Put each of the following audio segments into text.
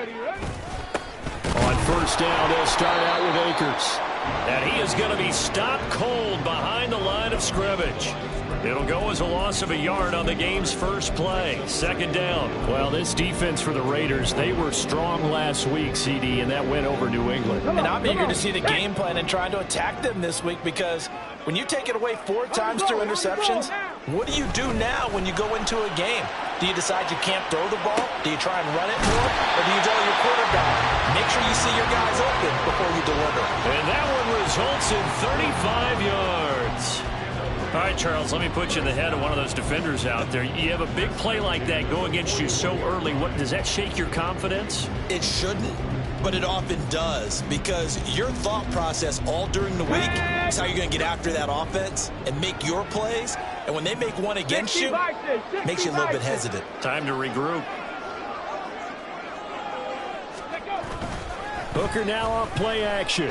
On first down, they'll start out with Akers. And he is going to be stopped cold behind the line of scrimmage. It'll go as a loss of a yard on the game's first play. Second down. Well, this defense for the Raiders, they were strong last week, CD, and that went over New England. And I'm eager to see the game plan and trying to attack them this week, because when you take it away 4 times through interceptions, what do you do now when you go into a game? Do you decide you can't throw the ball? Do you try and run it more? Or do you tell your quarterback, make sure you see your guys open before you deliver? And that one results in 35 yards. All right, Charles, let me put you in the head of one of those defenders out there. You have a big play like that go against you so early. What does that shake your confidence? It shouldn't, but it often does, because your thought process all during the week is how you're going to get after that offense and make your plays. And when they make one against you, it makes you a little bit hesitant. Time to regroup. Hooker now off play action.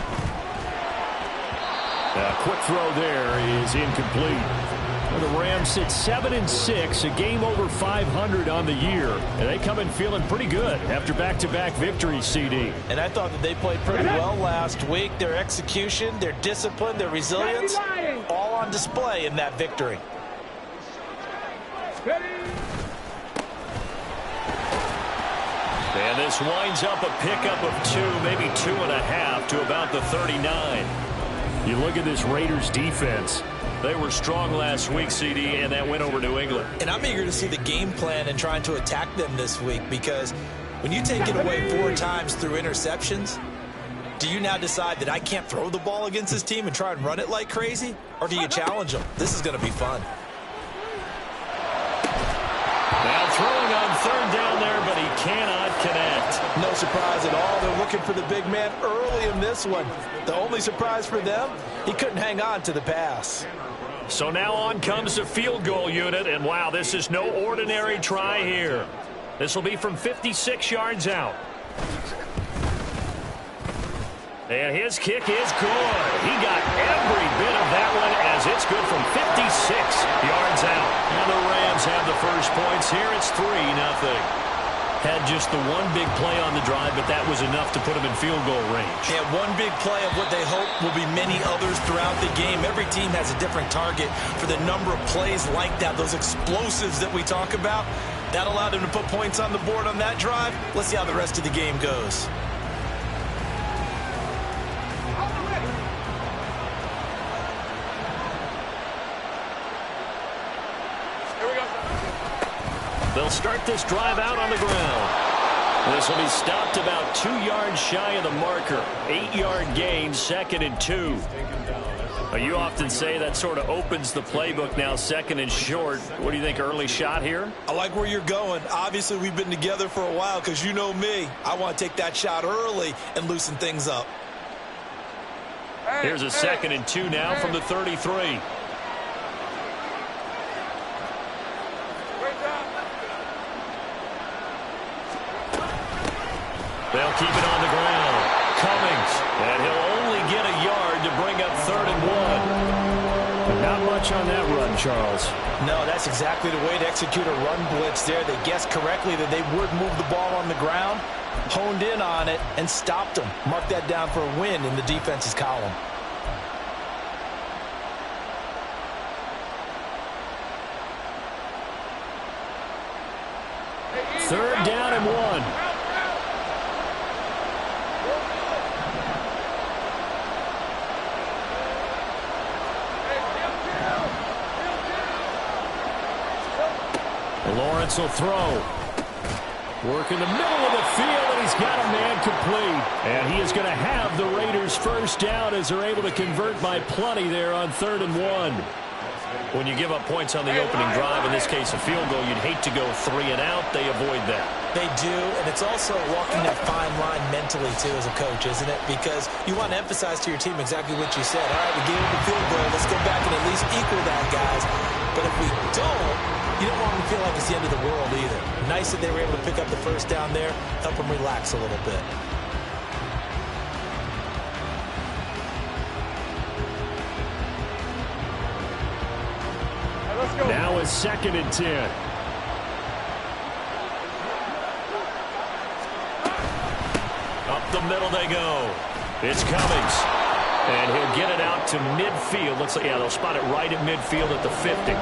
A quick throw there is incomplete. Well, the Rams sit 7-6, a game over 500 on the year. And they come in feeling pretty good after back-to-back victories, CD. And I thought that they played pretty well last week. Their execution, their discipline, their resilience, all on display in that victory. And this winds up a pickup of 2, maybe 2.5 to about the 39. You look at this Raiders defense. They were strong last week, CD, and that went over New England. And I'm eager to see the game plan and trying to attack them this week, because when you take it away 4 times through interceptions, do you now decide that I can't throw the ball against this team and try and run it like crazy? Or do you challenge them? This is going to be fun. Now throwing on third down there, but he cannot connect. No surprise at all. They're looking for the big man early in this one. The only surprise for them, he couldn't hang on to the pass. So now on comes the field goal unit, and wow, this is no ordinary try here. This will be from 56 yards out. And his kick is good. He got every bit of that one, as it's good from 56 yards out. And the Rams have the first points here. It's 3-0. Had just the one big play on the drive, but that was enough to put them in field goal range. Yeah, one big play of what they hope will be many others throughout the game. Every team has a different target for the number of plays like that, those explosives that we talk about. That allowed them to put points on the board on that drive. Let's see how the rest of the game goes. They'll start this drive out on the ground. This will be stopped about 2 yards shy of the marker. 8-yard gain, 2nd and 2. You often say that sort of opens the playbook now, 2nd and short. What do you think, early shot here? I like where you're going. Obviously, we've been together for a while, because you know me. I want to take that shot early and loosen things up. Here's a 2nd and 2 now from the 33. They'll keep it on the ground. Cummings, and he'll only get a yard to bring up 3rd and 1. Not much on that run, Charles. No, that's exactly the way to execute a run blitz there. They guessed correctly that they would move the ball on the ground, honed in on it, and stopped them. Mark that down for a win in the defense's column. Third down and 1. Lawrence will throw. Work in the middle of the field, and he's got a man complete. And he is going to have the Raiders first down as they're able to convert by plenty there on 3rd and 1. When you give up points on the opening drive, in this case a field goal, you'd hate to go 3 and out. They avoid that. They do, and it's also walking that fine line mentally, too, as a coach, isn't it? Because you want to emphasize to your team exactly what you said. All right, we gave them the field goal. Let's go back and at least equal that, guys. But if we don't, you don't want them to feel like it's the end of the world either. Nice that they were able to pick up the first down there, help them relax a little bit. Now it's 2nd and 10. the middle they go. It's Cummings. And he'll get it out to midfield. Looks like, yeah, they'll spot it right at midfield at the 50.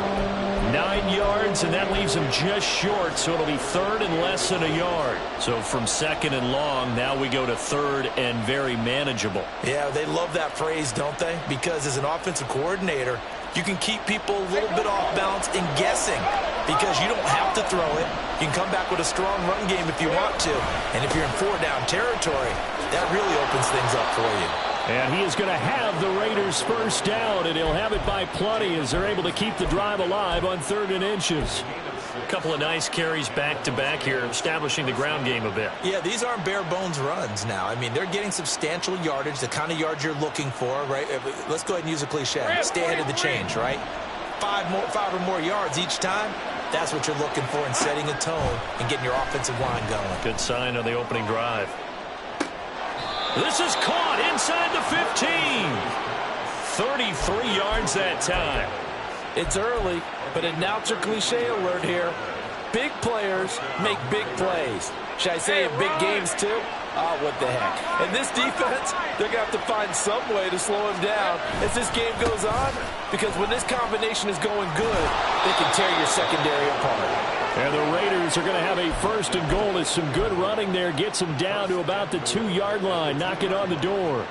9 yards, and that leaves him just short, so it'll be third and less than a yard. So from second and long, now we go to third and very manageable. Yeah, they love that phrase, don't they? Because as an offensive coordinator, you can keep people a little bit off balance and guessing because you don't have to throw it. You can come back with a strong run game if you want to. And if you're in 4-down territory, that really opens things up for you. And he is going to have the Raiders first down, and he'll have it by plenty as they're able to keep the drive alive on 3rd and inches. A couple of nice carries back-to-back here, establishing the ground game a bit. Yeah, these aren't bare-bones runs now. I mean, they're getting substantial yardage, the kind of yards you're looking for, right? Let's go ahead and use a cliche. Stay ahead of the change, right? 5 or more yards each time. That's what you're looking for in setting a tone and getting your offensive line going. Good sign on the opening drive. This is caught inside the 15. 33 yards that time. It's early, but announcer cliche alert here. Big players make big plays. Should I say in big games too? Oh, what the heck. And this defense, they're going to have to find some way to slow him down as this game goes on, because when this combination is going good, they can tear your secondary apart. And the Raiders are going to have a first and goal as some good running there gets them down to about the 2-yard line, knocking on the door.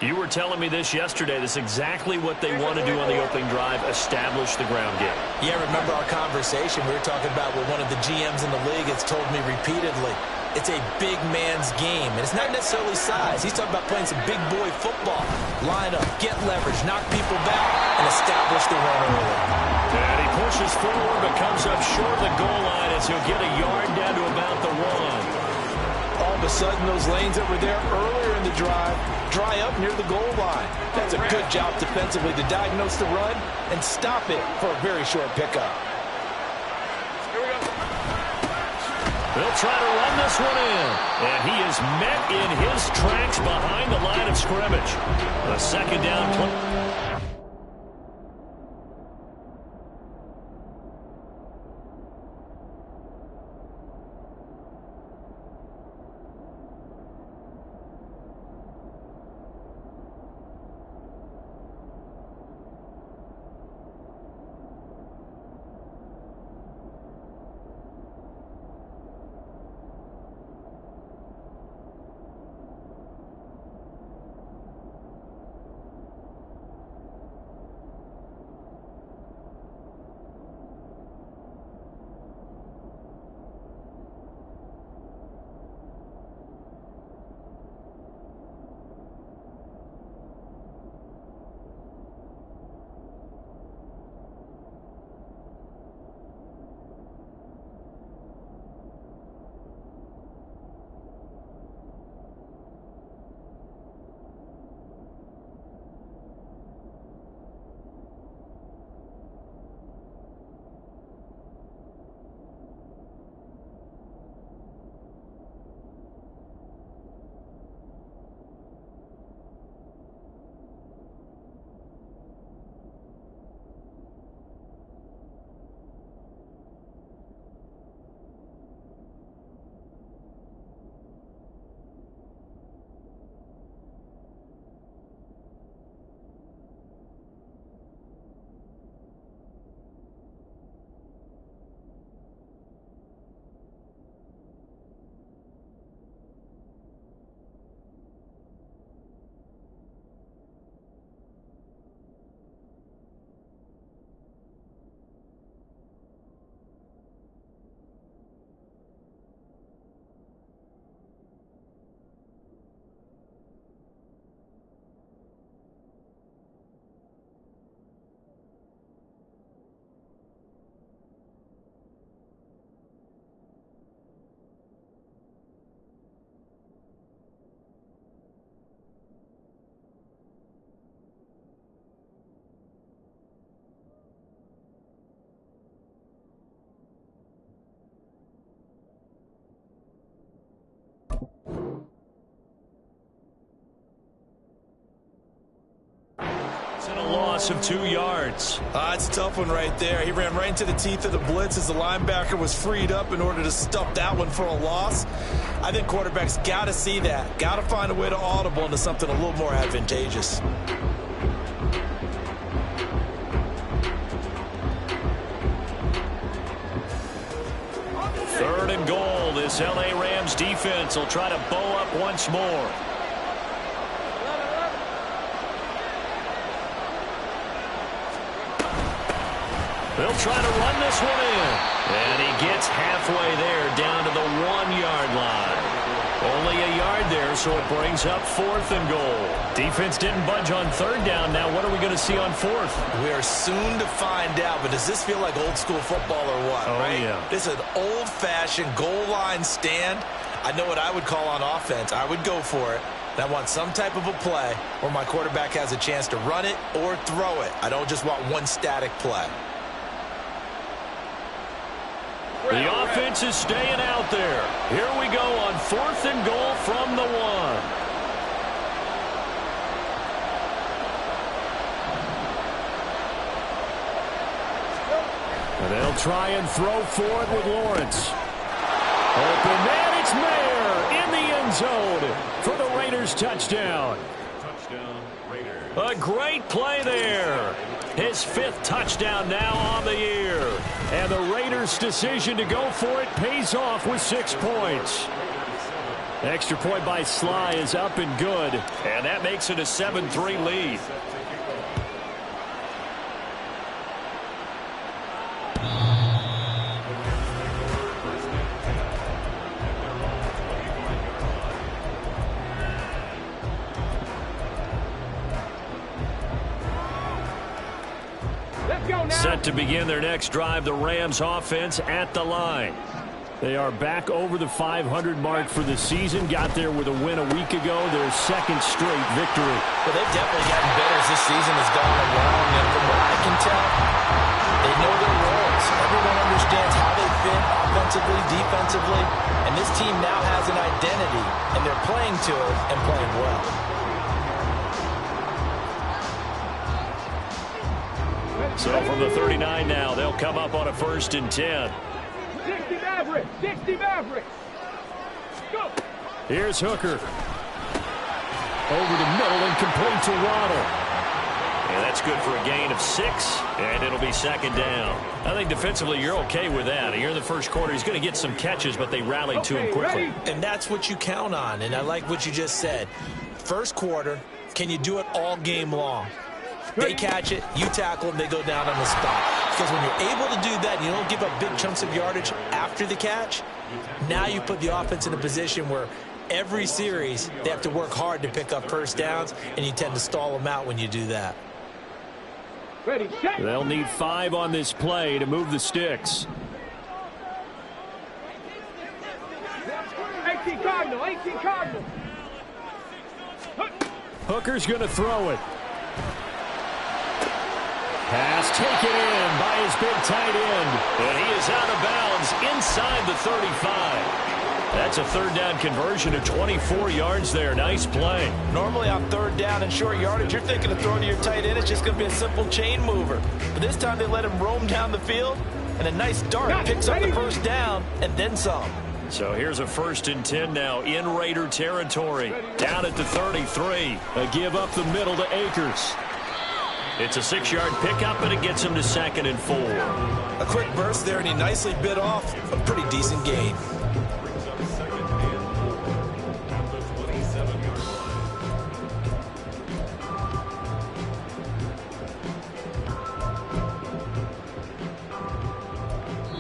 You were telling me this yesterday. This is exactly what they want to do on the opening drive, establish the ground game. Yeah, remember our conversation we were talking about with one of the GMs in the league has told me repeatedly. It's a big man's game, and it's not necessarily size. He's talking about playing some big boy football. Line up, get leverage, knock people back, and establish the run early. And he pushes forward, but comes up short of the goal line as he'll get a yard down to about the 1. All of a sudden, those lanes that were there earlier in the drive dry up near the goal line. That's a good job defensively to diagnose the run and stop it for a very short pickup. They'll try to run this one in. And he is met in his tracks behind the line of scrimmage. A second down play. loss of 2 yards. It's a tough one right there. He ran right into the teeth of the blitz as the linebacker was freed up in order to stuff that one for a loss. I think quarterbacks got to see that. Got to find a way to audible into something a little more advantageous. Third and goal. This L.A. Rams defense will try to bow up once more. They'll try to run this one in. And he gets halfway there down to the 1-yard line. Only a yard there, so it brings up 4th and goal. Defense didn't budge on 3rd down. Now what are we going to see on 4th? We are soon to find out, but does this feel like old school football or what? Oh, right? yeah. This is an old-fashioned goal line stand. I know what I would call on offense. I would go for it. And I want some type of a play where my quarterback has a chance to run it or throw it. I don't just want one static play. The offense is staying out there. Here we go on 4th and goal from the 1. And they'll try and throw for it with Lawrence. Open man, it's Mayer in the end zone for the Raiders touchdown. A great play there. His 5th touchdown now on the year. And the Raiders' decision to go for it pays off with 6 points. Extra point by Sly is up and good. And that makes it a 7-3 lead. Set to begin their next drive, the Rams offense at the line. They are back over the 500 mark for the season. Got there with a win a week ago, their 2nd straight victory. Well, they've definitely gotten better as this season has gone along. And from what I can tell, they know their roles. Everyone understands how they fit offensively, defensively. And this team now has an identity, and they're playing to it and playing well. So from the 39 now, they'll come up on a 1st and 10. 60 Mavericks! 60 Mavericks! Go! Here's Hooker. Over the middle and complete to Waddle. And that's good for a gain of 6, and it'll be 2nd down. I think defensively you're okay with that. Here in the first quarter, he's going to get some catches, but they rallied to him quickly. And that's what you count on, and I like what you just said. First quarter, can you do it all game long? They catch it, you tackle them, they go down on the spot. Because when you're able to do that, you don't give up big chunks of yardage after the catch, now you put the offense in a position where every series they have to work hard to pick up 1st downs, and you tend to stall them out when you do that. Ready, set. They'll need 5 on this play to move the sticks. 18 Cardinal, 18 Cardinal. Hooker's going to throw it. Pass taken in by his big tight end. And he is out of bounds inside the 35. That's a 3rd down conversion of 24 yards there. Nice play. Normally on 3rd down and short yardage, you're thinking of throwing to your tight end. It's just going to be a simple chain mover. But this time they let him roam down the field, and a nice dart picks up the 1st down and then some. So here's a 1st and 10 now in Raider territory. Down at the 33. A give up the middle to Akers. It's a 6-yard pickup, and it gets him to 2nd and 4. A quick burst there, and he nicely bit off a pretty decent gain.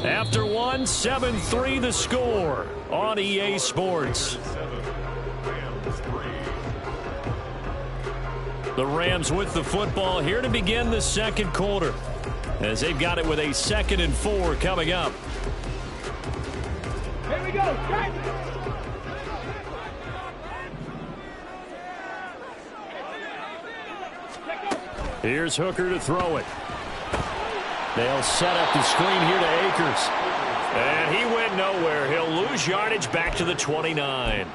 After 1, 7-3 the score on EA Sports. The Rams with the football here to begin the 2nd quarter, as they've got it with a 2nd and 4 coming up. Here we go. Strike. Here's Hooker to throw it. They'll set up the screen here to Akers. And he went nowhere. He'll lose yardage back to the 29.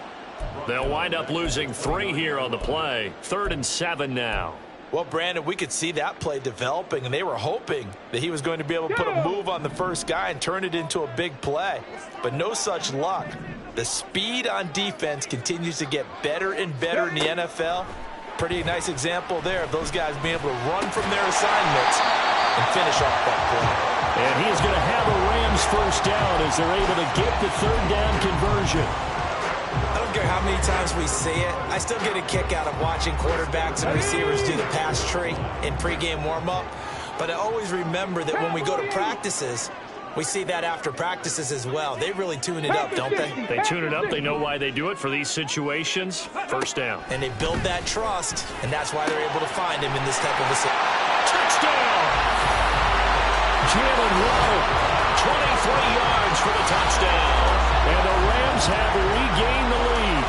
They'll wind up losing 3 here on the play. 3rd and 7 now. Well, Brandon, we could see that play developing, and they were hoping that he was going to be able to put a move on the first guy and turn it into a big play. But no such luck. The speed on defense continues to get better and better in the NFL. Pretty nice example there of those guys being able to run from their assignments and finish off that play. And he is going to have a Rams first down as they're able to get the third down conversion. I don't care how many times we see it. I still get a kick out of watching quarterbacks and receivers do the pass tree in pregame warm-up. But I always remember that when we go to practices, we see that after practices as well. They really tune it up, don't they? They tune it up. They know why they do it for these situations. First down. And they build that trust, and that's why they're able to find him in this type of a situation. Touchdown! Jalen Rowe, 23 yards for the touchdown. And the Rams have regained the lead.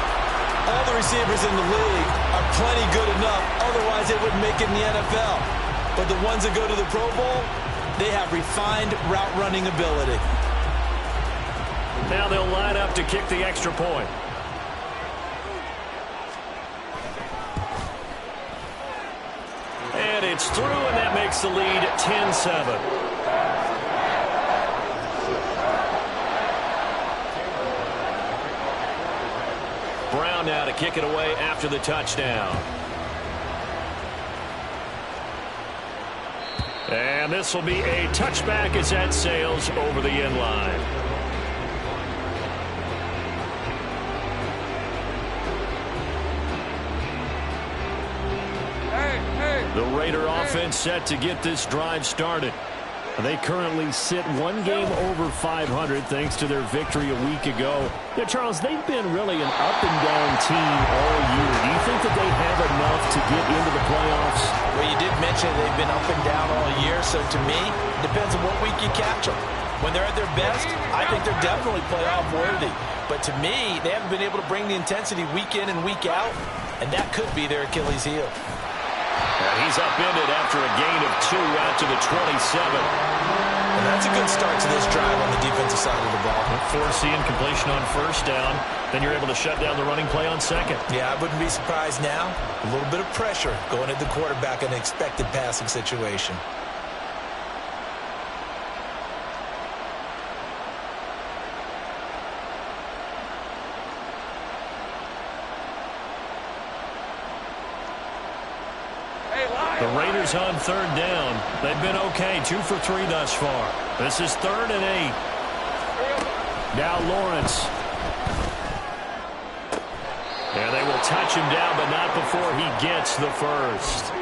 All the receivers in the league are plenty good enough. Otherwise, they wouldn't make it in the NFL. But the ones that go to the Pro Bowl, they have refined route running ability. Now they'll line up to kick the extra point. And it's through, and that makes the lead 10-7. Brown now to kick it away after the touchdown. And this will be a touchback as that sails over the end line. The Raider offense set to get this drive started. They currently sit one game over 500 thanks to their victory a week ago. Yeah, Charles, they've been really an up-and-down team all year. Do you think that they have enough to get into the playoffs? Well, you did mention they've been up and down all year, so to me, it depends on what week you catch them. When they're at their best, I think they're definitely playoff worthy. But to me, they haven't been able to bring the intensity week in and week out, and that could be their Achilles heel. And he's upended after a gain of 2 out to the 27. And that's a good start to this drive on the defensive side of the ball. Forcing completion on first down. Then you're able to shut down the running play on second. Yeah, I wouldn't be surprised now. A little bit of pressure going at the quarterback in an expected passing situation. The Raiders on third down. They've been okay, 2 for 3 thus far. This is 3rd and 8. Now Lawrence. And they will touch him down, but not before he gets the first.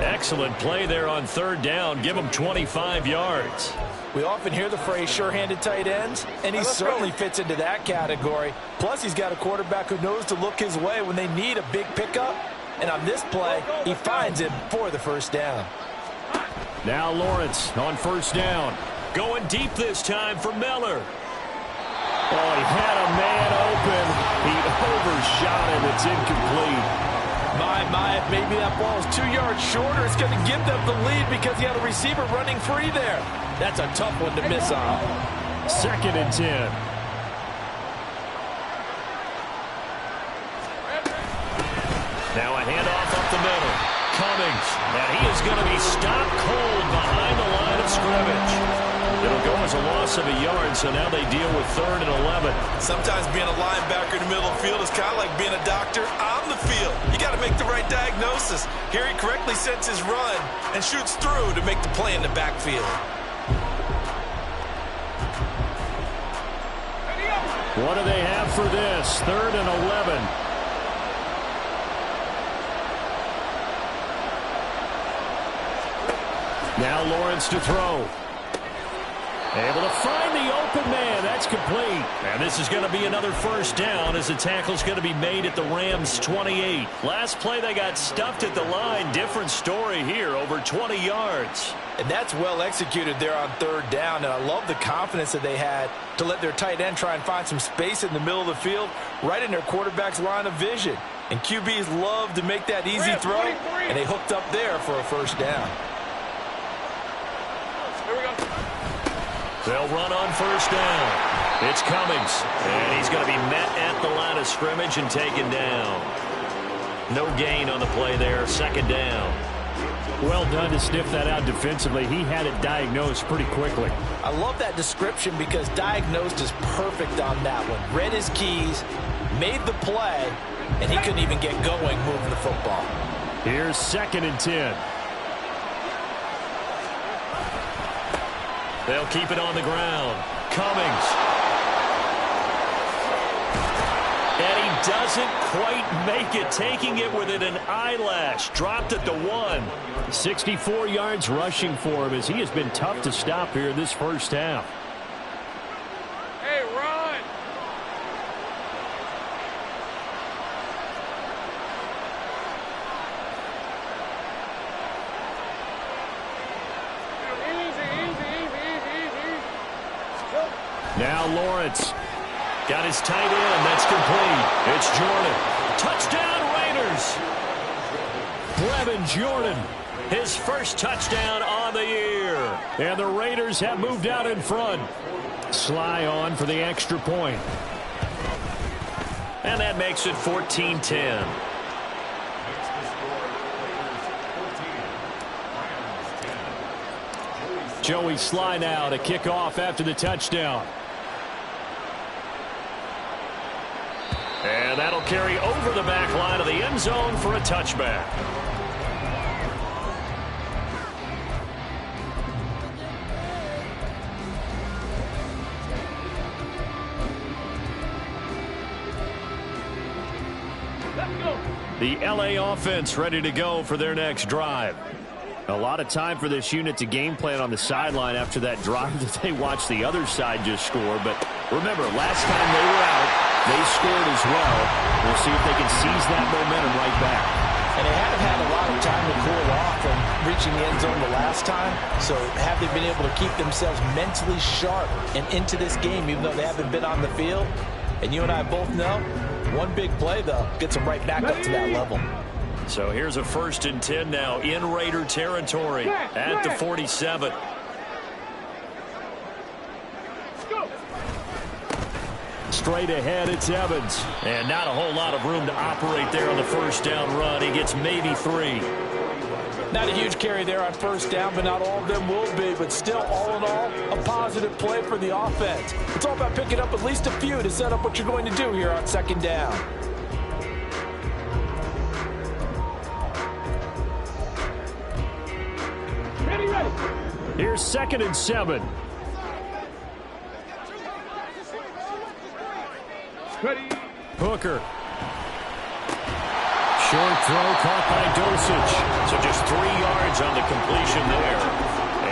Excellent play there on third down. Give him 25 yards. We often hear the phrase sure-handed tight ends, and he certainly fits into that category. Plus, he's got a quarterback who knows to look his way when they need a big pickup. And on this play, he finds him for the first down. Now Lawrence on first down. Going deep this time for Miller. Oh, he had a man open. He overshot him. It's incomplete. My, if maybe that ball is 2 yards shorter, it's going to give them the lead because he had a receiver running free there. That's a tough one to miss on. 2nd and 10. Now a handoff up the middle. Cummings. Now he is going to be stopped cold behind the line of scrimmage. It'll go as a loss of a yard, so now they deal with 3rd and 11. Sometimes being a linebacker in the middle of the field is kind of like being a doctor on the field. You got to make the right diagnosis. Here he correctly sets his run and shoots through to make the play in the backfield. What do they have for this? 3rd and 11. Now Lawrence to throw. Able to find the open man. That's complete. And this is going to be another first down as the tackle's going to be made at the Rams' 28. Last play they got stuffed at the line. Different story here, over 20 yards. And that's well executed there on 3rd down. And I love the confidence that they had to let their tight end try and find some space in the middle of the field, right in their quarterback's line of vision. And QBs love to make that easy throw, and they hooked up there for a first down. They'll run on first down. It's Cummings, and he's going to be met at the line of scrimmage and taken down. No gain on the play there, 2nd down. Well done to sniff that out defensively. He had it diagnosed pretty quickly. I love that description because diagnosed is perfect on that one. Read his keys, made the play, and he couldn't even get going moving the football. Here's 2nd and 10. They'll keep it on the ground. Cummings. And he doesn't quite make it, taking it within an eyelash. Dropped at the 1. 64 yards rushing for him as he has been tough to stop here in this first half. Hey, run! Now Lawrence. Got his tight end. That's complete. It's Jordan. Touchdown Raiders. Brevin Jordan. His first touchdown on the year. And the Raiders have moved out in front. Sly on for the extra point. And that makes it 14-10. Joey Sly now to kick off after the touchdown. And that'll carry over the back line of the end zone for a touchback. The LA offense ready to go for their next drive. A lot of time for this unit to game plan on the sideline after that drive that they watched the other side just score. But remember, last time they were out, they scored as well. We'll see if they can seize that momentum right back. And they haven't had a lot of time to cool off from reaching the end zone the last time. So have they been able to keep themselves mentally sharp and into this game, even though they haven't been on the field? And you and I both know, one big play, though, gets them right back up to that level. So here's a 1st and 10 now in Raider territory at the 47. Straight ahead, it's Evans. And not a whole lot of room to operate there on the first down run. He gets maybe 3. Not a huge carry there on first down, but not all of them will be. But still, all in all, a positive play for the offense. It's all about picking up at least a few to set up what you're going to do here on 2nd down. Here's 2nd and 7. Ready. Hooker. Short throw caught by Dosage. So just 3 yards on the completion there.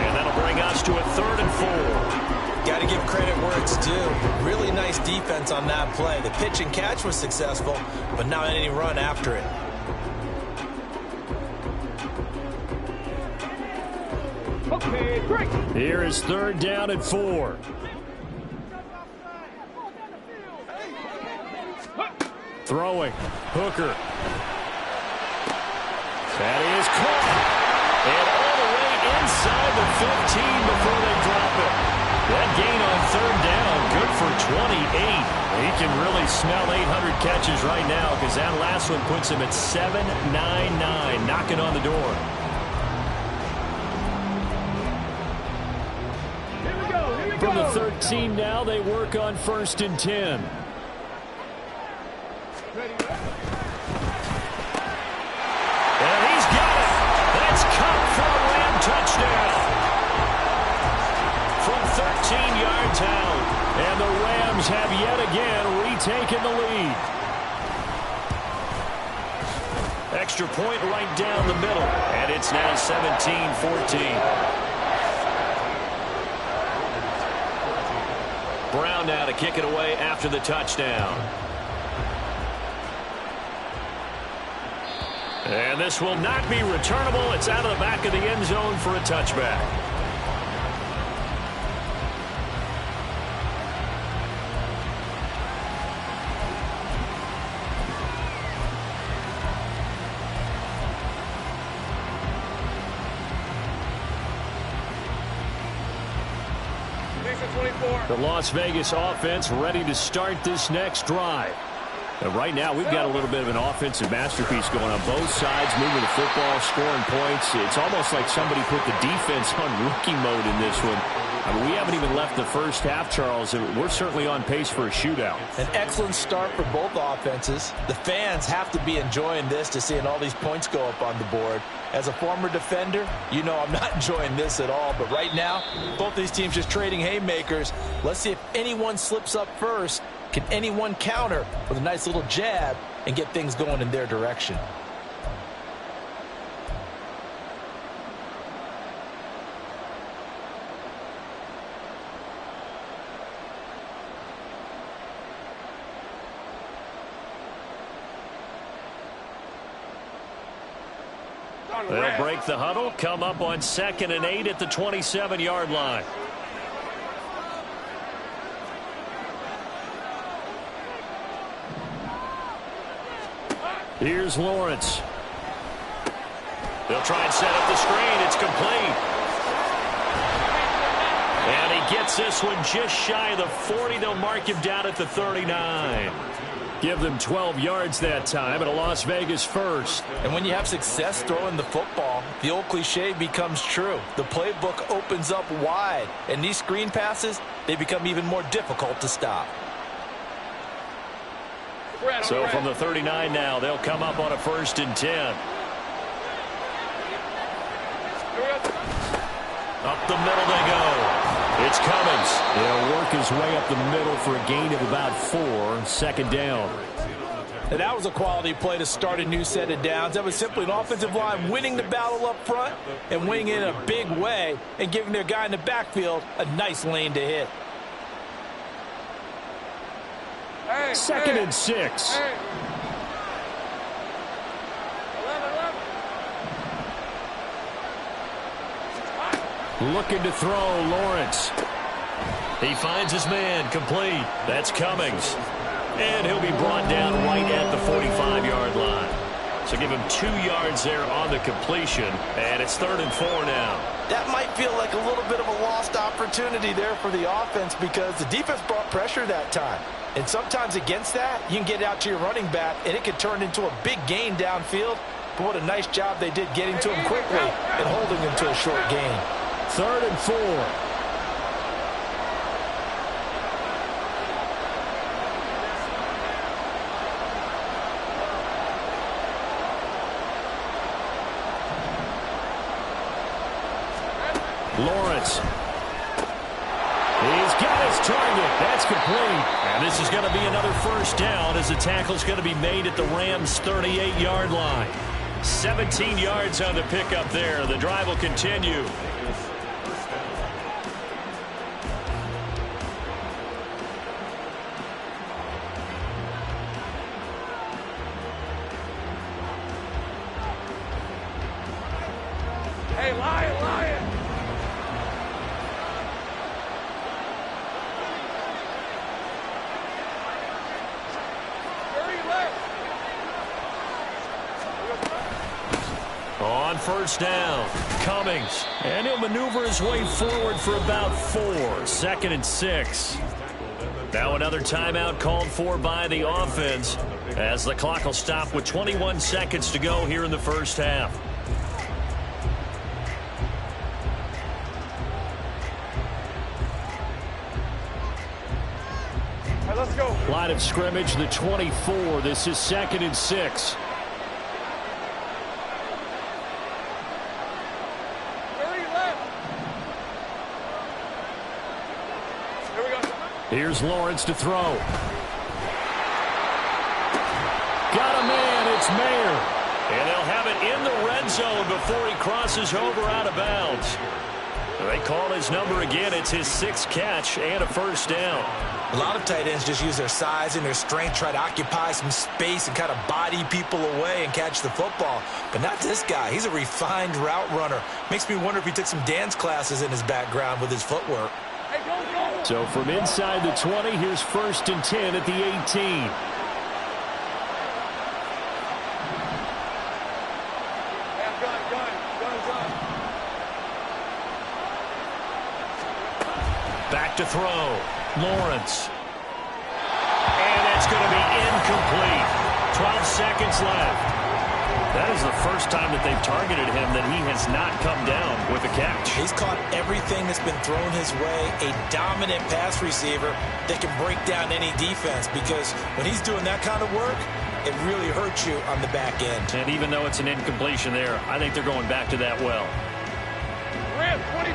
And that'll bring us to a 3rd and 4. Got to give credit where it's due. Really nice defense on that play. The pitch and catch was successful, but not any run after it. Okay, great. Here is 3rd down and 4. Throwing. Hooker. That is caught. And all the way inside the 15 before they drop it. That gain on 3rd down, good for 28. He can really smell 800 catches right now because that last one puts him at 799, knocking on the door. From the 13 now, they work on 1st and 10. And he's got it. That's Cup for a Ram touchdown. From 13 yards out. And the Rams have yet again retaken the lead. Extra point right down the middle. And it's now 17-14. Brown now to kick it away after the touchdown. And this will not be returnable. It's out of the back of the end zone for a touchback. The Las Vegas offense ready to start this next drive. Right now, we've got a little bit of an offensive masterpiece going on both sides, moving the football, scoring points. It's almost like somebody put the defense on rookie mode in this one. I mean, we haven't even left the first half, Charles, and we're certainly on pace for a shootout. An excellent start for both offenses. The fans have to be enjoying this to seeing all these points go up on the board. As a former defender, you know I'm not enjoying this at all. But right now, both these teams just trading haymakers. Let's see if anyone slips up first. Can anyone counter with a nice little jab and get things going in their direction? They'll break the huddle, come up on 2nd and 8 at the 27-yard line. Here's Lawrence. They'll try and set up the screen. It's complete. And he gets this one just shy of the 40. They'll mark him down at the 39. Give them 12 yards that time, and a Las Vegas first. And when you have success throwing the football, the old cliche becomes true. The playbook opens up wide, and these screen passes, they become even more difficult to stop. So from the 39 now, they'll come up on a 1st and 10. Up the middle they go. It's Cummings. He'll work his way up the middle for a gain of about 4. 2nd down. And that was a quality play to start a new set of downs. That was simply an offensive line winning the battle up front and winning it in a big way and giving their guy in the backfield a nice lane to hit. 2nd and 6. Looking to throw, Lawrence. He finds his man, complete. That's Cummings. And he'll be brought down right at the 45-yard line. So give him 2 yards there on the completion. And it's 3rd and 4 now. That might feel like a little bit of a lost opportunity there for the offense because the defense brought pressure that time. And sometimes against that, you can get out to your running back, and it can turn into a big gain downfield. But what a nice job they did getting to him quickly and holding him to a short gain. 3rd and 4. Lawrence. He's got his target. That's complete. And this is going to be another 1st down as the tackle's going to be made at the Rams' 38-yard line. 17 yards on the pickup there. The drive will continue. Hey, Lion! On 1st down, Cummings. And he'll maneuver his way forward for about 4. 2nd and 6. Now another timeout called for by the offense as the clock will stop with 21 seconds to go here in the 1st half. Hey, let's go. Line of scrimmage, the 24. This is 2nd and 6. Here's Lawrence to throw. Got a man, it's Mayer. And they'll have it in the red zone before he crosses over out of bounds. They call his number again. It's his 6th catch and a 1st down. A lot of tight ends just use their size and their strength, try to occupy some space and kind of body people away and catch the football. But not this guy. He's a refined route runner. Makes me wonder if he took some dance classes in his background with his footwork. So from inside the 20, here's 1st and 10 at the 18. Back to throw. Lawrence. And it's It's going to be incomplete. 12 seconds left. That is the first time that they've targeted him that he has not come down with a catch. He's caught everything that's been thrown his way. A dominant pass receiver that can break down any defense, because when he's doing that kind of work, it really hurts you on the back end. And even though it's an incompletion there, I think they're going back to that well.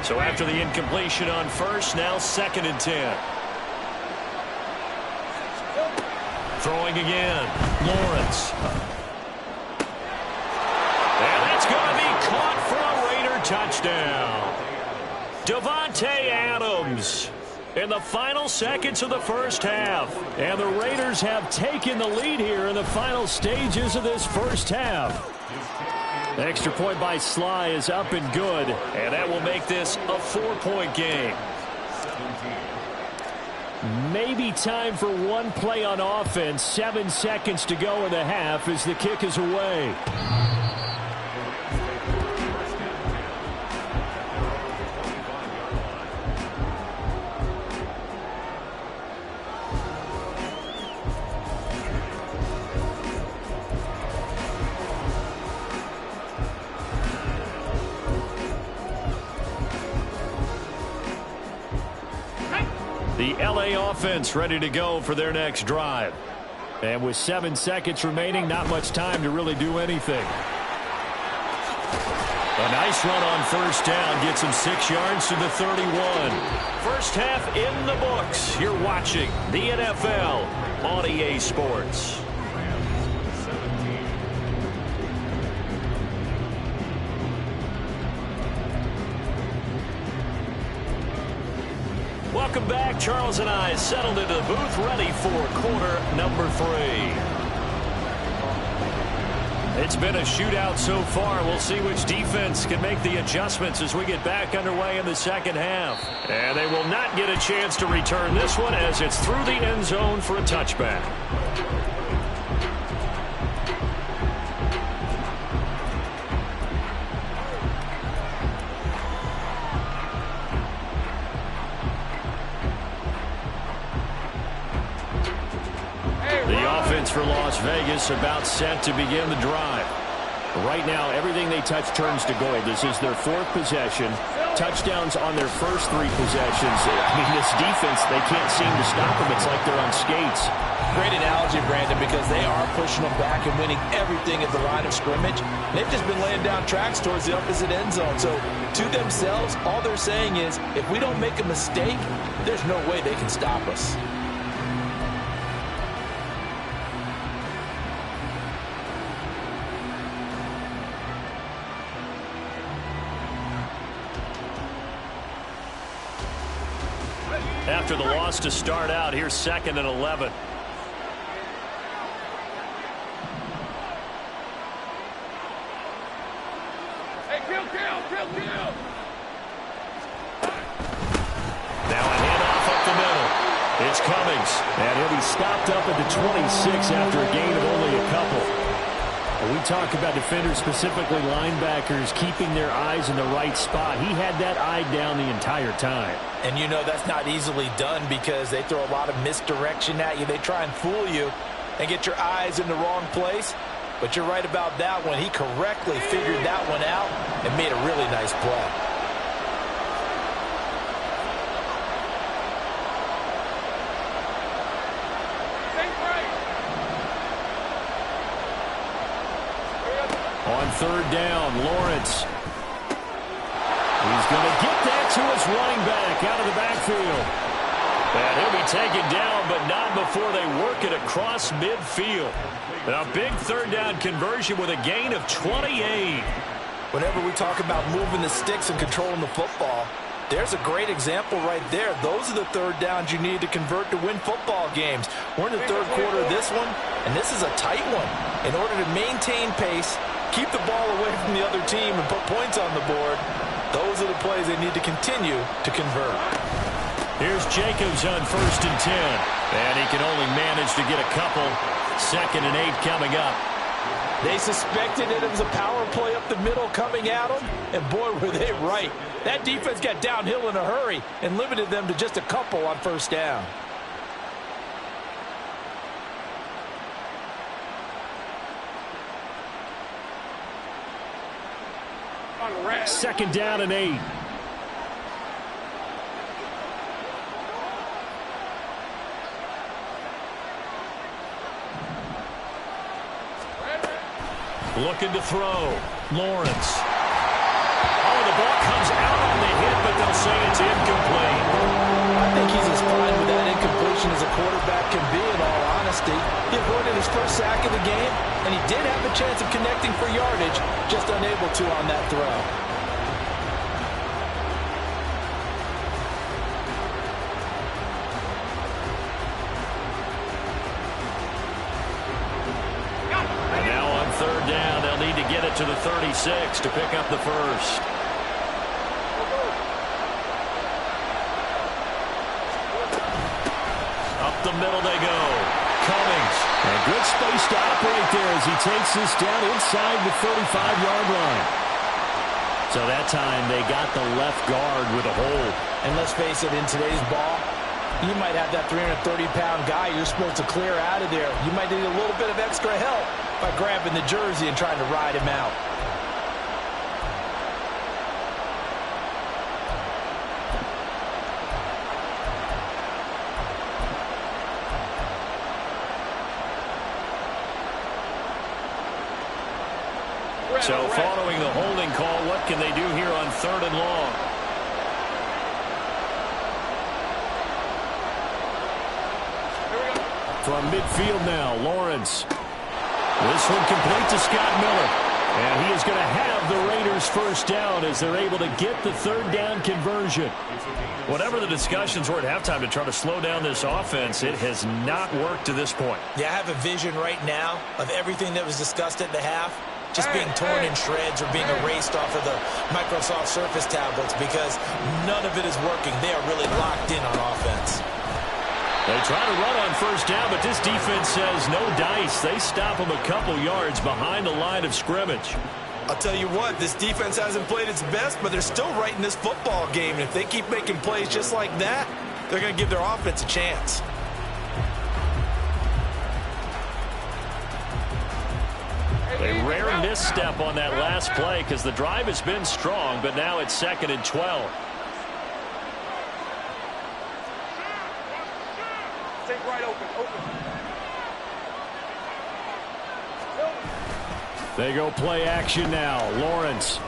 So after the incompletion on first, now 2nd and 10. Throwing again. Lawrence. And that's going to be caught for a Raider touchdown. Davante Adams in the final seconds of the first half. And the Raiders have taken the lead here in the final stages of this first half. The extra point by Sly is up and good. And that will make this a 4-point game. Maybe time for one play on offense. 7 seconds to go in the half as the kick is away. The LA offense ready to go for their next drive. And with 7 seconds remaining, not much time to really do anything. A nice run on first down gets him 6 yards to the 31. First half in the books. You're watching the NFL on EA Sports. Welcome back. Charles and I settled into the booth, ready for quarter number 3. It's been a shootout so far. We'll see which defense can make the adjustments as we get back underway in the second half. And they will not get a chance to return this one as it's through the end zone for a touchback. For Las Vegas, about set to begin the drive. Right now, everything they touch turns to gold. This is their 4th possession. Touchdowns on their first 3 possessions. I mean, this defense, they can't seem to stop them. It's like they're on skates. Great analogy, Brandon, because they are pushing them back and winning everything at the line of scrimmage. They've just been laying down tracks towards the opposite end zone. So, to themselves, all they're saying is, if we don't make a mistake, there's no way they can stop us. After the loss to start out, here's 2nd and 11. Hey, kill. Now a handoff up the middle. It's Cummings. And he'll be stopped up at the 26 after a gain of only a couple. We talk about defenders, specifically linebackers, keeping their eyes in the right spot. He had that eye down the entire time. And you know that's not easily done because they throw a lot of misdirection at you. They try and fool you and get your eyes in the wrong place. But you're right about that one. He correctly figured that one out and made a really nice play. On 3rd down, Lawrence. He's going to get that to his running back out of the backfield. And he'll be taken down, but not before they work it across midfield. A big 3rd down conversion with a gain of 28. Whenever we talk about moving the sticks and controlling the football, there's a great example right there. Those are the 3rd downs you need to convert to win football games. We're in the 3rd quarter of this one, and this is a tight one. In order to maintain pace, keep the ball away from the other team and put points on the board, those are the plays they need to continue to convert. Here's Jacobs on 1st and 10. And he can only manage to get a couple. 2nd and 8 coming up. They suspected it was a power play up the middle coming at them, and boy, were they right. That defense got downhill in a hurry and limited them to just a couple on 1st down. 2nd down and 8. Looking to throw. Lawrence. Oh, the ball comes out on the hit, but they'll say it's incomplete. I think he's as fine with that incompletion as a quarterback can be, in all honesty. He avoided his first sack of the game, and he did have a chance of connecting for yardage, just unable to on that throw. And now on 3rd down, they'll need to get it to the 36 to pick up the first. Up the middle they go. Cummings. And good space to operate there as he takes this down inside the 35-yard line. So that time they got the left guard with a hold. And let's face it, in today's ball, you might have that 330-pound guy you're supposed to clear out of there. You might need a little bit of extra help by grabbing the jersey and trying to ride him out. So following the holding call, what can they do here on 3rd and long? From midfield now, Lawrence. This one complete to Scott Miller. And he is going to have the Raiders first down as they're able to get the 3rd down conversion. Whatever the discussions were at halftime to try to slow down this offense, it has not worked to this point. Yeah, I have a vision right now of everything that was discussed at the half just being torn in shreds or being erased off of the Microsoft Surface tablets because none of it is working. They are really locked in on offense. They try to run on 1st down, but this defense says no dice. They stop them a couple yards behind the line of scrimmage. I'll tell you what, this defense hasn't played its best, but they're still right in this football game. And if they keep making plays just like that, they're going to give their offense a chance. A rare misstep on that last play because the drive has been strong, but now it's 2nd and 12. Take right open. They go play action now. Lawrence.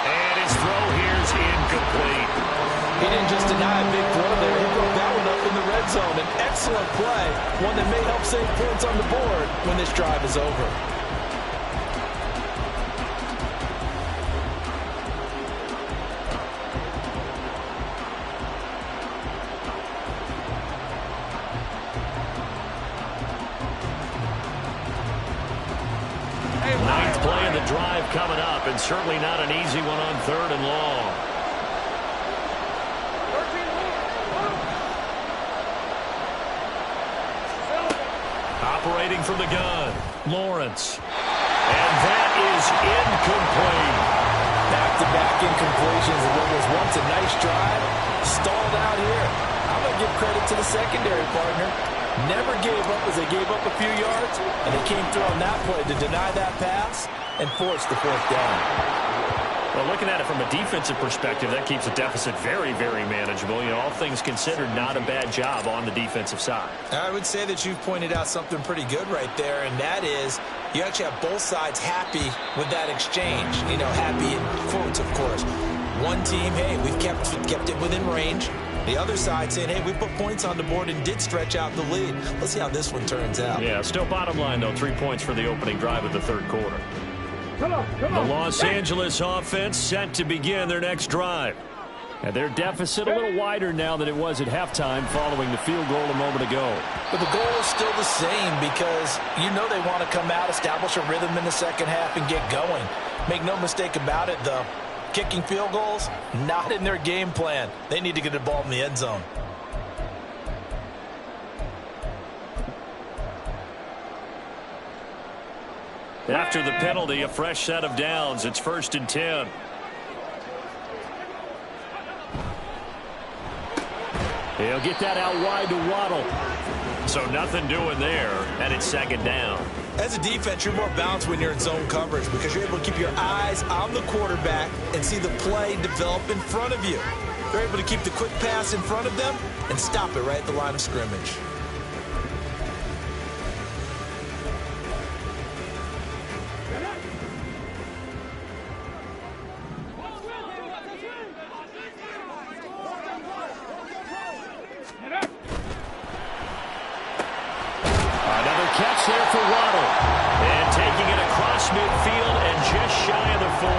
And his throw here is incomplete. He didn't just deny a big throw there. He broke that one up in the red zone. An excellent play. One that may help save points on the board when this drive is over. Ninth play of the drive coming up, and certainly not an easy one on 3rd and long. Operating from the gun, Lawrence. And that is incomplete. Back-to-back incompletions of what was once a nice drive. Stalled out here. I'm going to give credit to the secondary partner. Never gave up as they gave up a few yards, and they came through on that play to deny that pass and force the 4th down. Well, looking at it from a defensive perspective, that keeps the deficit very, very manageable. You know, all things considered, not a bad job on the defensive side. I would say that you've pointed out something pretty good right there, and that is you actually have both sides happy with that exchange. You know, happy in quotes, of course. One team, hey, we've kept it within range. The other side saying, hey, we put points on the board and did stretch out the lead. Let's see how this one turns out. Yeah, still bottom line, though, 3 points for the opening drive of the 3rd quarter. The Los Angeles offense set to begin their next drive. And their deficit a little wider now than it was at halftime following the field goal a moment ago. But the goal is still the same because you know they want to come out, establish a rhythm in the second half, and get going. Make no mistake about it, though. Kicking field goals, not in their game plan. They need to get the ball in the end zone. After the penalty, a fresh set of downs. It's 1st and 10. He'll get that out wide to Waddle. So nothing doing there, and it's 2nd down. As a defense, you're more balanced when you're in zone coverage because you're able to keep your eyes on the quarterback and see the play develop in front of you. They're able to keep the quick pass in front of them and stop it right at the line of scrimmage. Another catch there for Waddle. And taking it across midfield and just shy of the 40.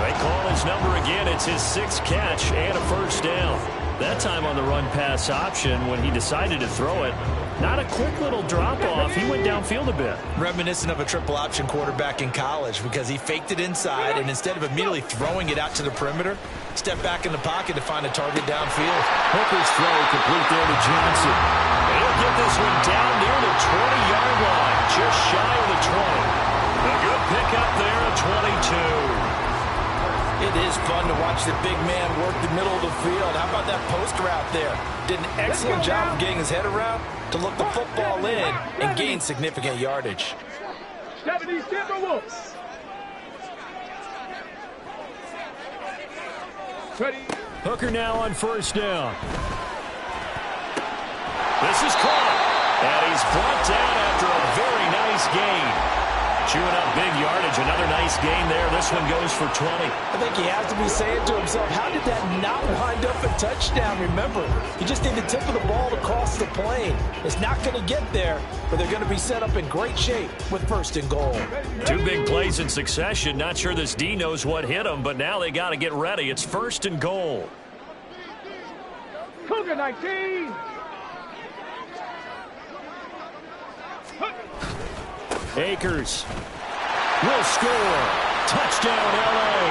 They call his number again. It's his 6th catch and a first down. That time on the run-pass option when he decided to throw it. Not a quick little drop-off. He went downfield a bit. Reminiscent of a triple option quarterback in college because he faked it inside and instead of immediately throwing it out to the perimeter, stepped back in the pocket to find a target downfield. Hooker's throw complete there to Johnson. And he'll get this one down near the 20-yard line, just shy of the 20. A good pickup there at 22. It is fun to watch the big man work the middle of the field. How about that post route there? Did an excellent job of getting his head around to look the football in and gain significant yardage. Hooker now on first down. This is caught. And he's brought down after a very nice gain. Chewing up big yardage. Another nice gain there. This one goes for 20. I think he has to be saying to himself, how did that not wind up a touchdown? Remember, you just need the tip of the ball to cross the plane. It's not going to get there, but they're going to be set up in great shape with 1st and goal. 2 big plays in succession. Not sure this D knows what hit him, but now they got to get ready. It's 1st and goal. Cougar 19. Akers will score. Touchdown, L.A.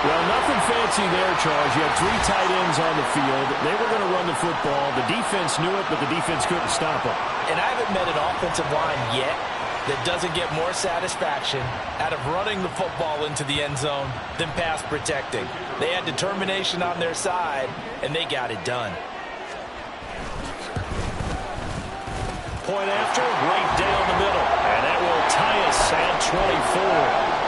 Well, nothing fancy there, Charles. You had 3 tight ends on the field. They were going to run the football. The defense knew it, but the defense couldn't stop them. And I haven't met an offensive line yet that doesn't get more satisfaction out of running the football into the end zone than pass protecting. They had determination on their side, and they got it done. Point after, right down the middle. And that will tie us at 24.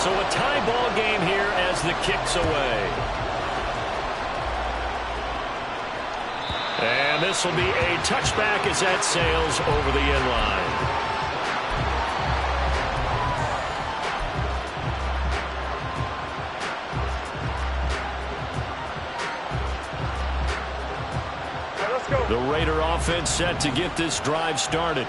So a tie ball game here as the kick's away. And this will be a touchback as that sails over the end line. The Raider offense set to get this drive started.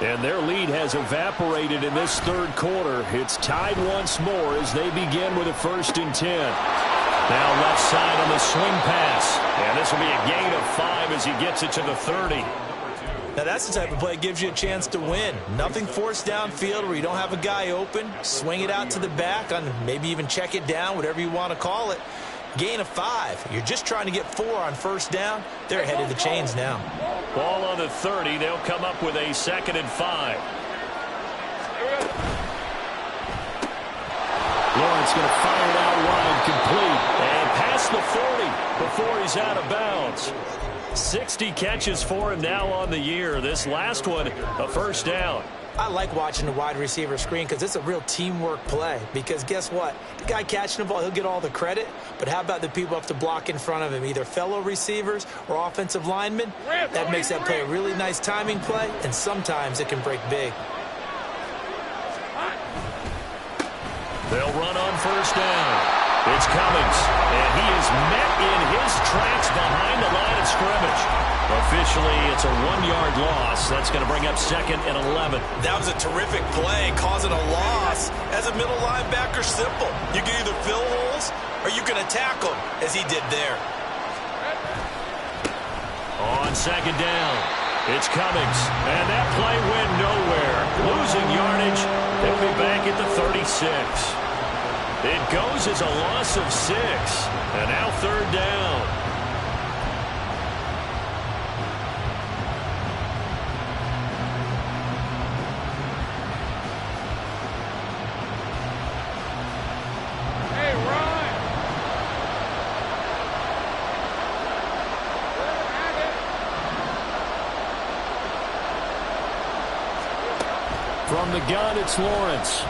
And their lead has evaporated in this 3rd quarter. It's tied once more as they begin with a 1st and 10. Now left side on the swing pass. And this will be a gain of 5 as he gets it to the 30. Now that's the type of play that gives you a chance to win. Nothing forced downfield where you don't have a guy open. Swing it out to the back, on maybe even check it down, whatever you want to call it. Gain of 5. You're just trying to get 4 on 1st down. They're ahead of the chains now. Ball on the 30. They'll come up with a 2nd and 5. Lawrence going to fire it out wide, complete, and past the 40 before he's out of bounds. 60 catches for him now on the year. This last one, a 1st down. I like watching the wide receiver screen because it's a real teamwork play. Because guess what? The guy catching the ball, he'll get all the credit. But how about the people up to block in front of him, either fellow receivers or offensive linemen? That makes that play a really nice timing play, and sometimes it can break big. They'll run on 1st down. It's Cummings, and he is met in his tracks behind the line of scrimmage. Officially, it's a 1-yard loss. That's going to bring up 2nd and 11. That was a terrific play, causing a loss. As a middle linebacker, simple. You can either fill holes or you can attack them, as he did there. On 2nd down, it's Cummings, and that play went nowhere. Losing yardage, they'll be back at the 36. It goes as a loss of 6, and now 3rd down. From the gun, it's Lawrence.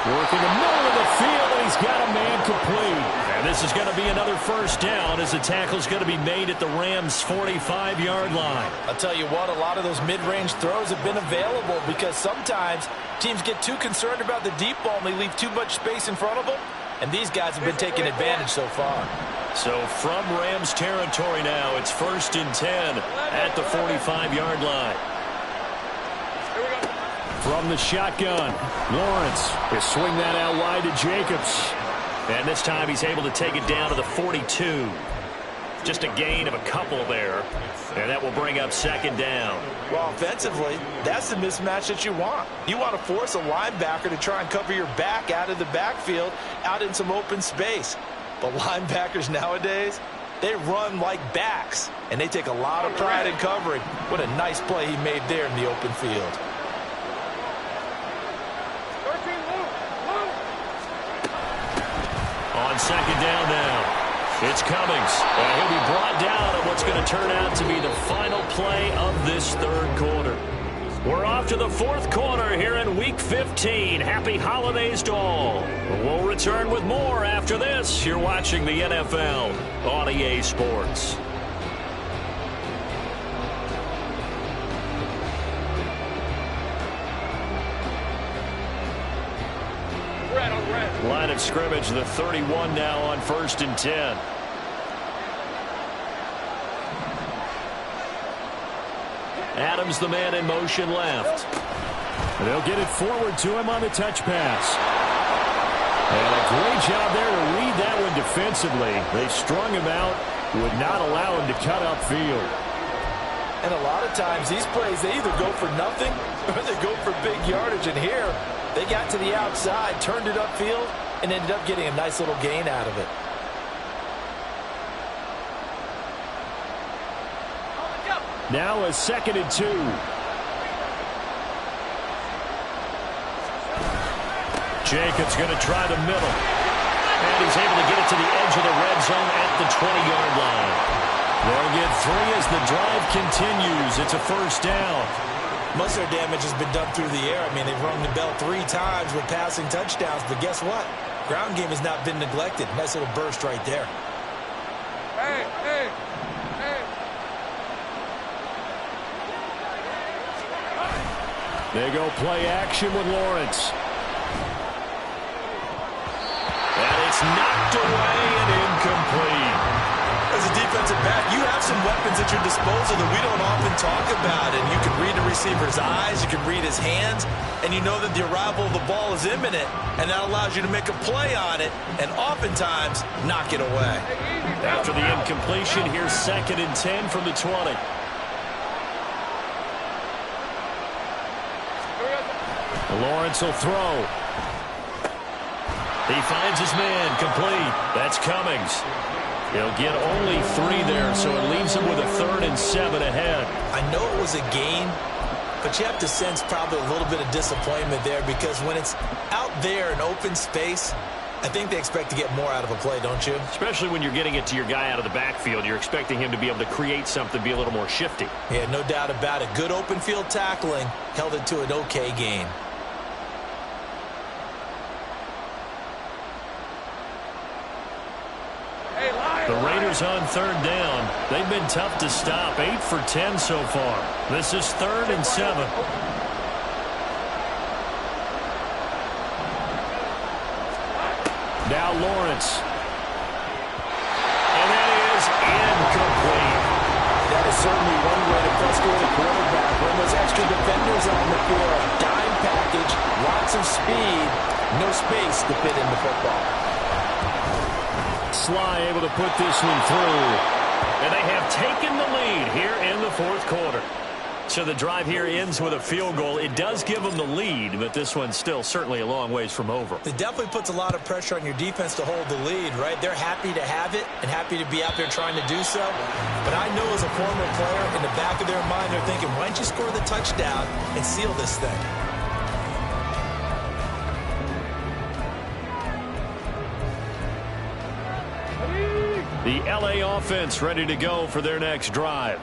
Working the middle of the field, and he's got a man complete. And this is going to be another first down as the tackle's going to be made at the Rams' 45-yard line. I'll tell you what, a lot of those mid-range throws have been available because sometimes teams get too concerned about the deep ball and they leave too much space in front of them. And these guys have been taking advantage so far. So from Rams territory now, it's 1st and 10 at the 45-yard line. From the shotgun, Lawrence will swing that out wide to Jacobs. And this time he's able to take it down to the 42. Just a gain of a couple there. And that will bring up 2nd down. Well, offensively, that's the mismatch that you want. You want to force a linebacker to try and cover your back out of the backfield, out in some open space. But linebackers nowadays, they run like backs, and they take a lot of pride in covering. What a nice play he made there in the open field. On 2nd down now, it's Cummings. And he'll be brought down on what's going to turn out to be the final play of this 3rd quarter. We're off to the 4th quarter here in Week 15. Happy holidays to all. We'll return with more after this. You're watching the NFL on EA Sports. Line of scrimmage, the 31 now on 1st and 10. Adams, the man in motion left. They'll get it forward to him on the touch pass. And a great job there to read that one defensively. They strung him out, would not allow him to cut upfield. And a lot of times these plays, they either go for nothing or they go for big yardage. And here, they got to the outside, turned it upfield, and ended up getting a nice little gain out of it. Now a 2nd and 2. Jacobs going to try the middle. And he's able to get it to the edge of the red zone at the 20-yard line. They'll get 3 as the drive continues. It's a 1st down. Most of their damage has been done through the air. I mean, they've rung the bell 3 times with passing touchdowns, but guess what? Ground game has not been neglected. Nice little burst right there. Hey, hey, hey. They go play action with Lawrence. And it's knocked away and incomplete. As a defensive back, you have some weapons at your disposal that we don't often talk about. And you can read the receiver's eyes, you can read his hands, and you know that the arrival of the ball is imminent, and that allows you to make a play on it and oftentimes knock it away. After the incompletion, here's 2nd and 10 from the 20. Lawrence will throw. He finds his man, complete. That's Cummings. He'll get only 3 there, so it leaves him with a 3rd and 7 ahead. I know it was a gain, but you have to sense probably a little bit of disappointment there because when it's out there in open space, I think they expect to get more out of a play, don't you? Especially when you're getting it to your guy out of the backfield. You're expecting him to be able to create something, be a little more shifty. Yeah, no doubt about it. Good open field tackling held it to an okay gain. The Raiders on 3rd down. They've been tough to stop. 8 for 10 so far. This is 3rd and 7. Now Lawrence. And that is incomplete. That is certainly one way to frustrate a quarterback. When those extra defenders on the field, dime package, lots of speed, no space to fit in the football. Sly able to put this one through. And they have taken the lead here in the 4th quarter. So the drive here ends with a field goal. It does give them the lead, but this one's still certainly a long ways from over. It definitely puts a lot of pressure on your defense to hold the lead, right? They're happy to have it and happy to be out there trying to do so. But I know as a former player, in the back of their mind, they're thinking, why don't you score the touchdown and seal this thing? The LA offense ready to go for their next drive.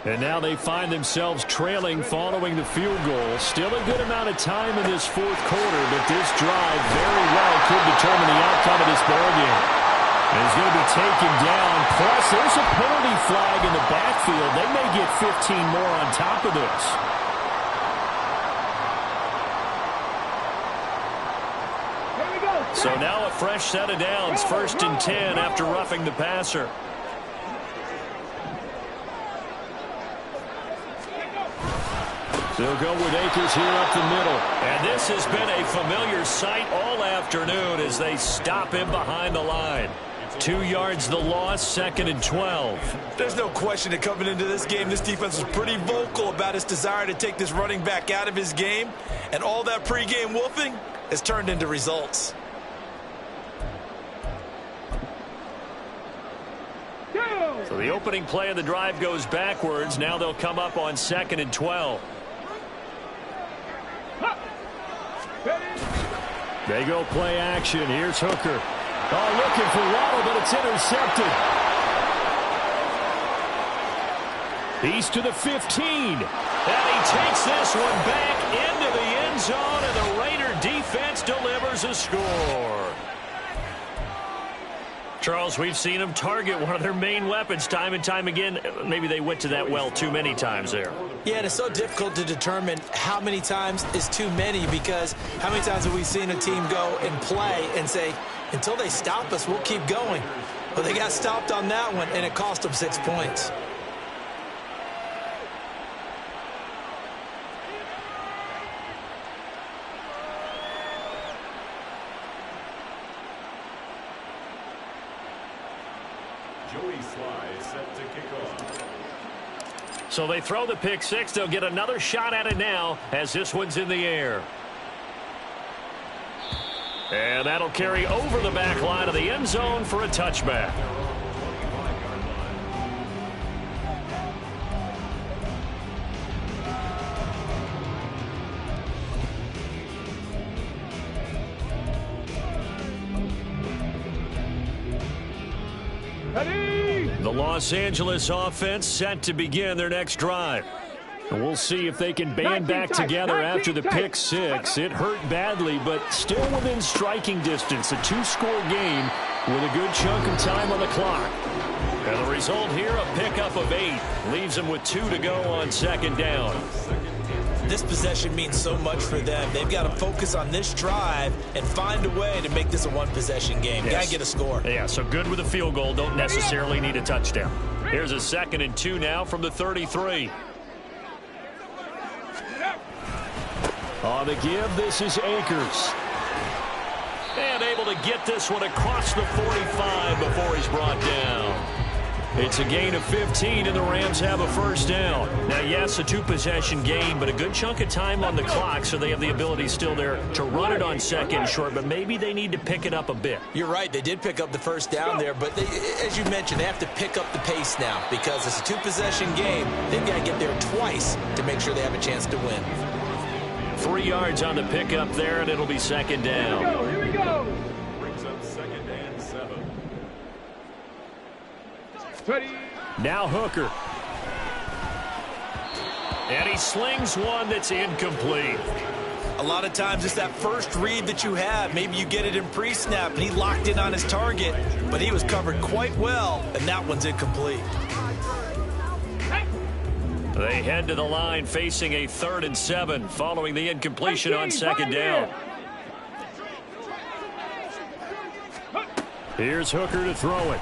And now they find themselves trailing following the field goal. Still a good amount of time in this fourth quarter, but this drive very well could determine the outcome of this ballgame. And he's going to be taken down. Plus, there's a penalty flag in the backfield. They may get 15 more on top of this. So now a fresh set of downs. 1st and 10 after roughing the passer. They'll go with Akers here up the middle. And this has been a familiar sight all afternoon as they stop him behind the line. 2 yards the loss, 2nd and 12. There's no question that coming into this game, this defense was pretty vocal about its desire to take this running back out of his game. And all that pregame wolfing has turned into results. So the opening play of the drive goes backwards. Now they'll come up on 2nd and 12. They go play action. Here's Hooker. Oh, looking for Waddle, but it's intercepted. He's to the 15. And he takes this one back into the end zone, and the Raider defense delivers a score. Charles, we've seen them target one of their main weapons time and time again. Maybe they went to that well too many times there. Yeah, and it's so difficult to determine how many times is too many, because how many times have we seen a team go and play and say, until they stop us, we'll keep going. But they got stopped on that one, and it cost them 6 points. So they throw the pick six. They'll get another shot at it now as this one's in the air. And that'll carry over the back line of the end zone for a touchback. The Los Angeles offense set to begin their next drive. And we'll see if they can band back together after the pick six. It hurt badly, but still within striking distance. A 2-score game with a good chunk of time on the clock. And the result here, a pickup of 8. Leaves them with 2 to go on 2nd down. This possession means so much for them. They've got to focus on this drive and find a way to make this a one-possession game. Yes. Got to get a score. Yeah, so good with a field goal. Don't necessarily need a touchdown. Here's a 2nd and 2 now from the 33. On the give, this is Akers. And able to get this one across the 45 before he's brought down. It's a gain of 15, and the Rams have a 1st down. Now, yes, a 2-possession game, but a good chunk of time on the clock, so they have the ability still there to run it on 2nd short, but maybe they need to pick it up a bit. You're right. They did pick up the 1st down there, but they, as you mentioned, they have to pick up the pace now because it's a 2-possession game. They've got to get there twice to make sure they have a chance to win. 3 yards on the pickup there, and it'll be 2nd down. Here we go. Brings up 2nd and 7. Now Hooker. And he slings one that's incomplete. A lot of times it's that first read that you have. Maybe you get it in pre-snap, and he locked in on his target, but he was covered quite well, and that one's incomplete. They head to the line facing a 3rd and 7 following the incompletion on 2nd down. Here's Hooker to throw it.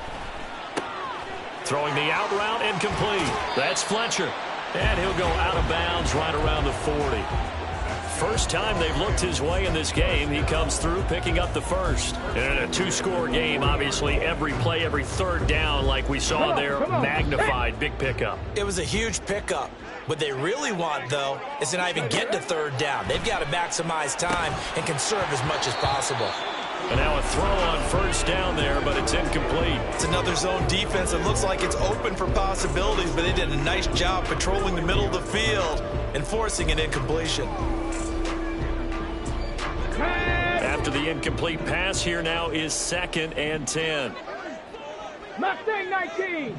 Throwing the out route, incomplete. That's Fletcher. And he'll go out of bounds right around the 40. First time they've looked his way in this game. He comes through picking up the 1st. And in a 2-score game, obviously every play, every 3rd down like we saw there, magnified, big pickup. It was a huge pickup. What they really want, though, is to not even get to 3rd down. They've got to maximize time and conserve as much as possible. And now a throw on 1st down there, but it's incomplete. It's another zone defense. It looks like it's open for possibilities, but they did a nice job patrolling the middle of the field and forcing an incompletion. After the incomplete pass, here now is 2nd and 10. Mustang 19.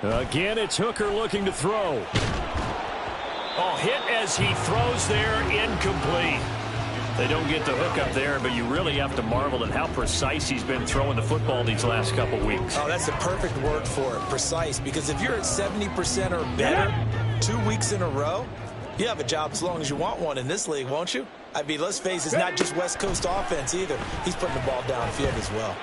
Again, it's Hooker looking to throw. Oh, hit as he throws there, incomplete. They don't get the hook up there, but you really have to marvel at how precise he's been throwing the football these last couple weeks. Oh, that's the perfect word for it, precise. Because if you're at 70% or better 2 weeks in a row, you have a job as long as you want one in this league, won't you? I mean, let's face it, it's not just West Coast offense either. He's putting the ball downfield as well.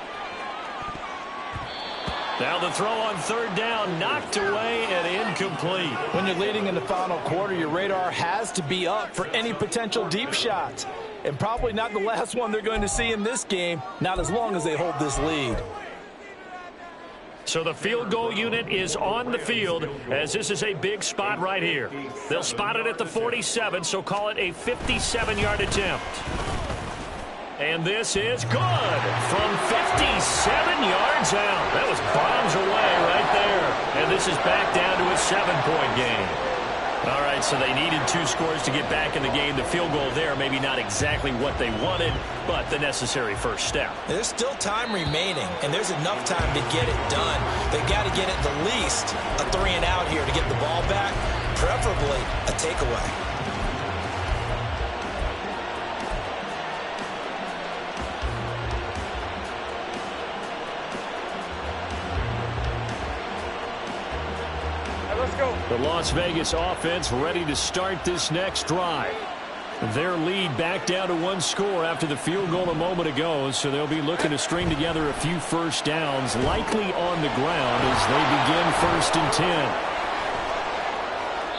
Now the throw on third down, knocked away and incomplete. When you're leading in the final quarter, your radar has to be up for any potential deep shots. And probably not the last one they're going to see in this game, not as long as they hold this lead. So the field goal unit is on the field as this is a big spot right here. They'll spot it at the 47, so call it a 57-yard attempt. And this is good from 57 yards out. That was bombs away right there. And this is back down to a 7-point game. All right, so they needed 2 scores to get back in the game. The field goal there, maybe not exactly what they wanted, but the necessary first step. There's still time remaining, and there's enough time to get it done. They've got to get at the least a 3-and-out here to get the ball back, preferably a takeaway. The Las Vegas offense ready to start this next drive. Their lead back down to 1 score after the field goal a moment ago, so they'll be looking to string together a few first downs, likely on the ground as they begin 1st and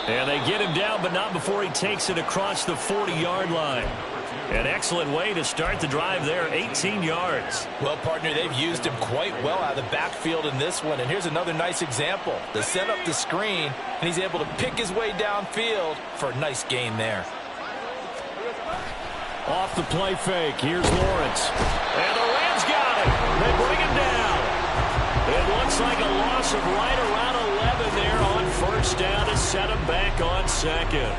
10. And they get him down, but not before he takes it across the 40-yard line. An excellent way to start the drive there, 18 yards. Well, partner, they've used him quite well out of the backfield in this one. And here's another nice example. They set up the screen, and he's able to pick his way downfield for a nice gain there. Off the play fake, here's Lawrence. And the Rams got him. They bring him down. It looks like a loss of right around 11 there on first down to set him back on second.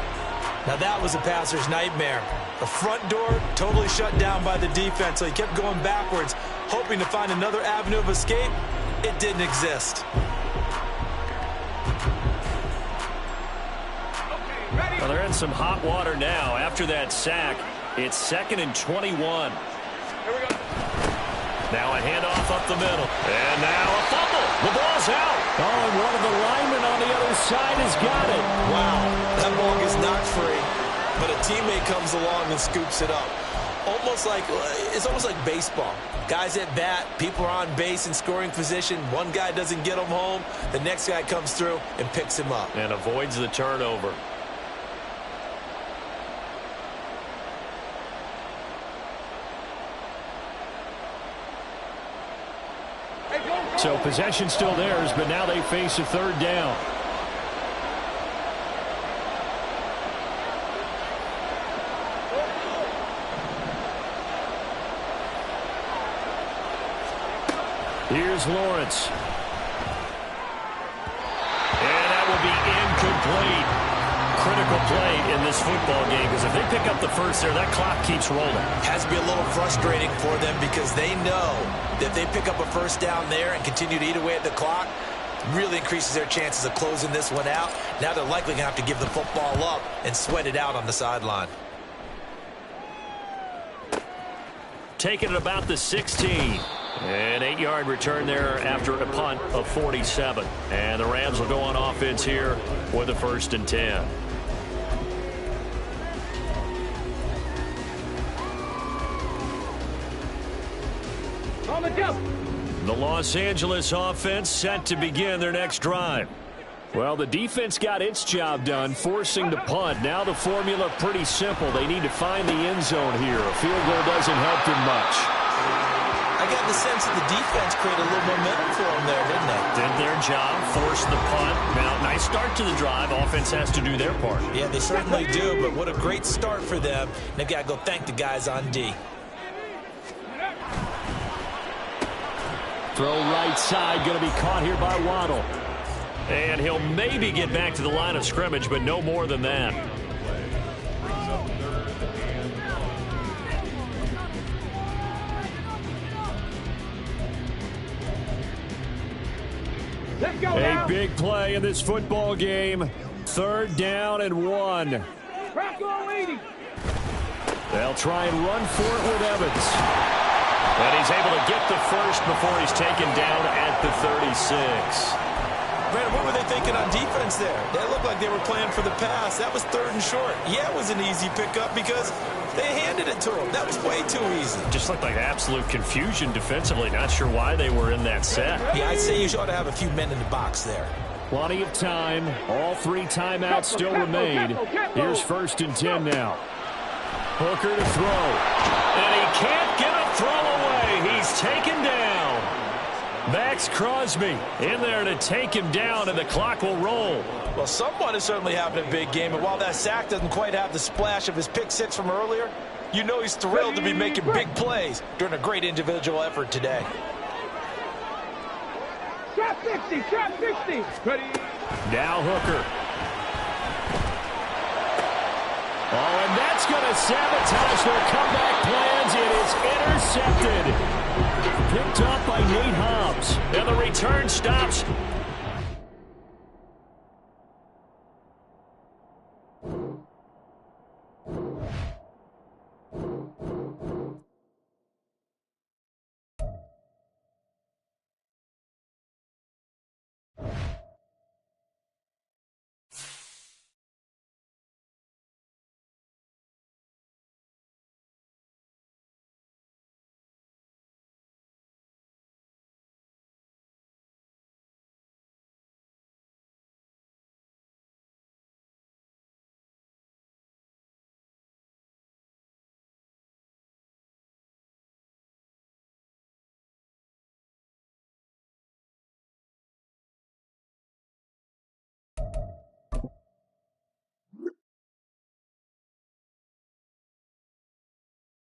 Now that was a passer's nightmare. The front door totally shut down by the defense, so he kept going backwards, hoping to find another avenue of escape. It didn't exist. Well, they're in some hot water now. After that sack, it's 2nd and 21. Here we go. Now a handoff up the middle. And now a fumble. The ball's out. Oh, and one of the linemen on the other side has got it. Wow, that ball is not free, but a teammate comes along and scoops it up. It's almost like baseball. Guys at bat, people are on base in scoring position. One guy doesn't get him home. The next guy comes through and picks him up. And avoids the turnover. So possession still theirs, but now they face a 3rd down. Here's Lawrence. And that will be incomplete. Critical play in this football game, because if they pick up the first there, that clock keeps rolling. Has to be a little frustrating for them because they know that if they pick up a first down there and continue to eat away at the clock, really increases their chances of closing this one out. Now they're likely going to have to give the football up and sweat it out on the sideline. Taking it about the 16. An 8-yard return there after a punt of 47. And the Rams will go on offense here with a 1st and 10. The Los Angeles offense set to begin their next drive. Well, the defense got its job done, forcing the punt. Now the formula pretty simple. They need to find the end zone here. A field goal doesn't help them much. I got the sense that the defense created a little momentum for them there, didn't they? Did their job, forced the punt. Now, nice start to the drive. Offense has to do their part. Yeah, they certainly do, but what a great start for them. They've got to go thank the guys on D. Throw right side, going to be caught here by Waddle. And he'll maybe get back to the line of scrimmage, but no more than that. A big play in this football game. 3rd down and 1. They'll try and run for it with Evans. And he's able to get the first before he's taken down at the 36. Brandon, what were they thinking on defense there? They looked like they were playing for the pass. That was 3rd and short. Yeah, it was an easy pickup because they handed it to him. That was way too easy. Just looked like absolute confusion defensively. Not sure why they were in that set. Yeah, I'd say you ought to have a few men in the box there. Plenty of time. All 3 timeouts still remain. Here's 1st and 10 now. Hooker to throw. And he can't get a throw away. He's taken down. Max Crosby in there to take him down, and the clock will roll. Well, someone is certainly having a big game, and while that sack doesn't quite have the splash of his pick 6 from earlier, you know he's thrilled to be making big plays during a great individual effort today. Trap 60, trap 60. Ready. Now Hooker. Oh, and that's going to sabotage their comeback plans. It is intercepted. Picked up by Nate Hobbs. And the return stops